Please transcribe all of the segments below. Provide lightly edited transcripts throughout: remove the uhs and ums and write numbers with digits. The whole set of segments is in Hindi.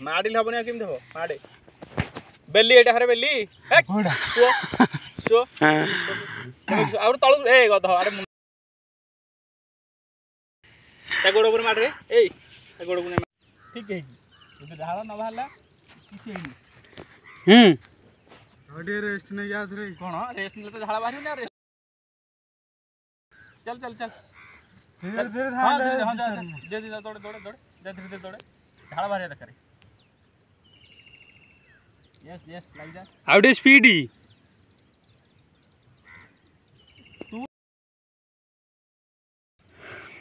माडिल हबनी केम देबो माडे बेली एटा हरे बेली हे सो सो और तळु ए गध अरे ता गोड़ ऊपर मार रे ए ता गोड़ ऊपर ठीक है जदि झाड़ न बाहरला किसी नहीं अडे रेस्ट नहीं याद रे कोन रेस्ट ले तो झाड़ बाहरी ना रेस्ट चल चल चल धीरे धीरे हां जा दे दे दौड़ दौड़ दौड़ जा धीरे धीरे दौड़ झाड़ बाहरी दे करे yes yes like that out speedy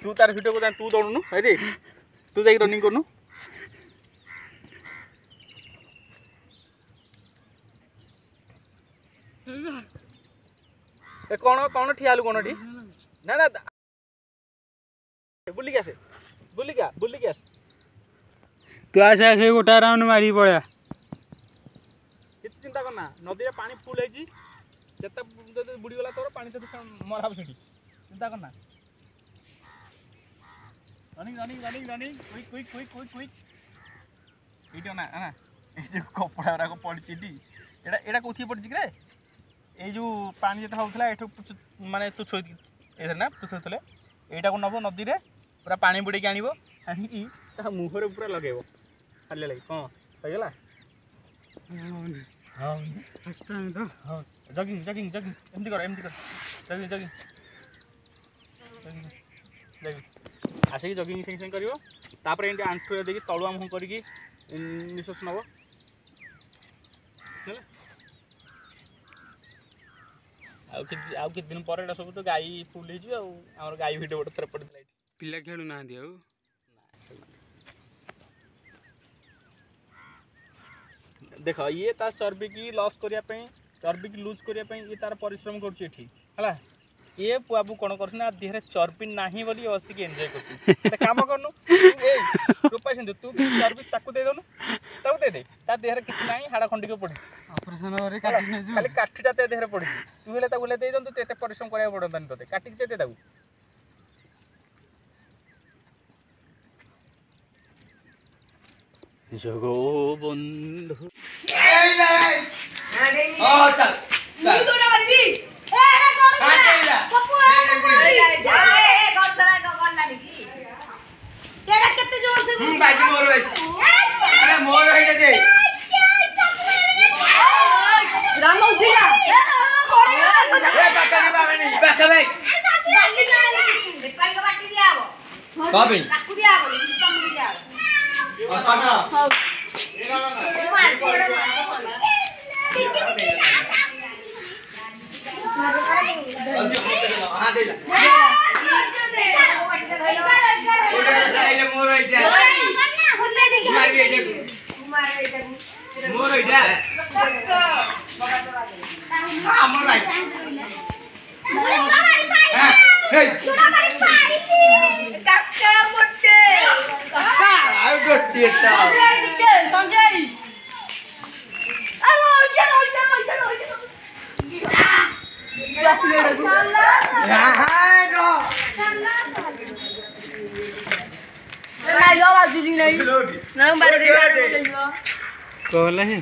तू तार वीडियो को तू दौड़नु अरे तू जाई रनिंग करनु ए कोन ठियालु कोन ठी ना ना बुल्ली के आस तू आसे आसे गोटा राउंड मारी पळा कित चिंता करना नदी रे पानी फुल है जी जत्ता बुड़ी गला तोर पानी से मराब छटी चिंता करना running running running running quick quick quick quick quick इडो ना ना ए जो कपड़ा रा को पड़ी चिटी एडा एडा कोथि पड़ी रे ए जो पानी जते होतला एठो माने तू छोइ एधर ना तू छोइतले एटा को नबो नदी रे पूरा पानी बुड़ी के आनिबो आनी ता मुह रे पूरा लगेबो खाली लगे हां हो गेला हां फर्स्ट टाइम तो हां जॉगिंग जॉगिंग जॉगिंग एमती कर जॉगिंग जॉगिंग जॉगिंग आसे की जॉगिंग सेंग सेंग करिवो तापर एंटी आंठु देकी तळुआ मुह करिकी निश्वास नबो चल आउ कि दिन पर सब तो गाई फुल हो आम गाई भिड गोटे थर पड़ता पिला खेलु ना दियो देख ये तार चर्बी की लॉस करिया पे चर्बी की लूज करिया पे ये तार परिश्रम करछि एठी हला ये बाबू कोन करछ ना देहरे चर्बी नाही बोली हसी के एन्जॉय करछि त काम करनु ए रुपा सिंधु तू चर्बी ताकू दे दोनु ताकू दे ता देहरे किछ नाही हाडा खंडी के पड़िछि ऑपरेशन रे काटी नै खाली काठीटा ते देहरे पड़िछि तू हेले ता बोले दे दन तू एते परिश्रम करिया पड़तान तते काटी के दे ताकू जगो बंधु ए ले ओ चल चल तू ना मारबी ए एडा कोन काटेला पप्पू ए गदरा को गन्ना निकी केडा केते जोर से बाजी मोर होइछि अरे मोर होइते दे राम उठिया ए काका नि बाबनी बाका भाई पाई का बाटी दियाबो बाबी काकू दियाबो कम दियाबो हां एना ना मार कोड़ा हां देला ओडे मोर होइते उन्ने देखि मार एटे मोर होइते हां मोर भाई हे सुना मारी पाड़ी काका मोटे काका आउ गोटी एटा संजय आरो ओइते कहला है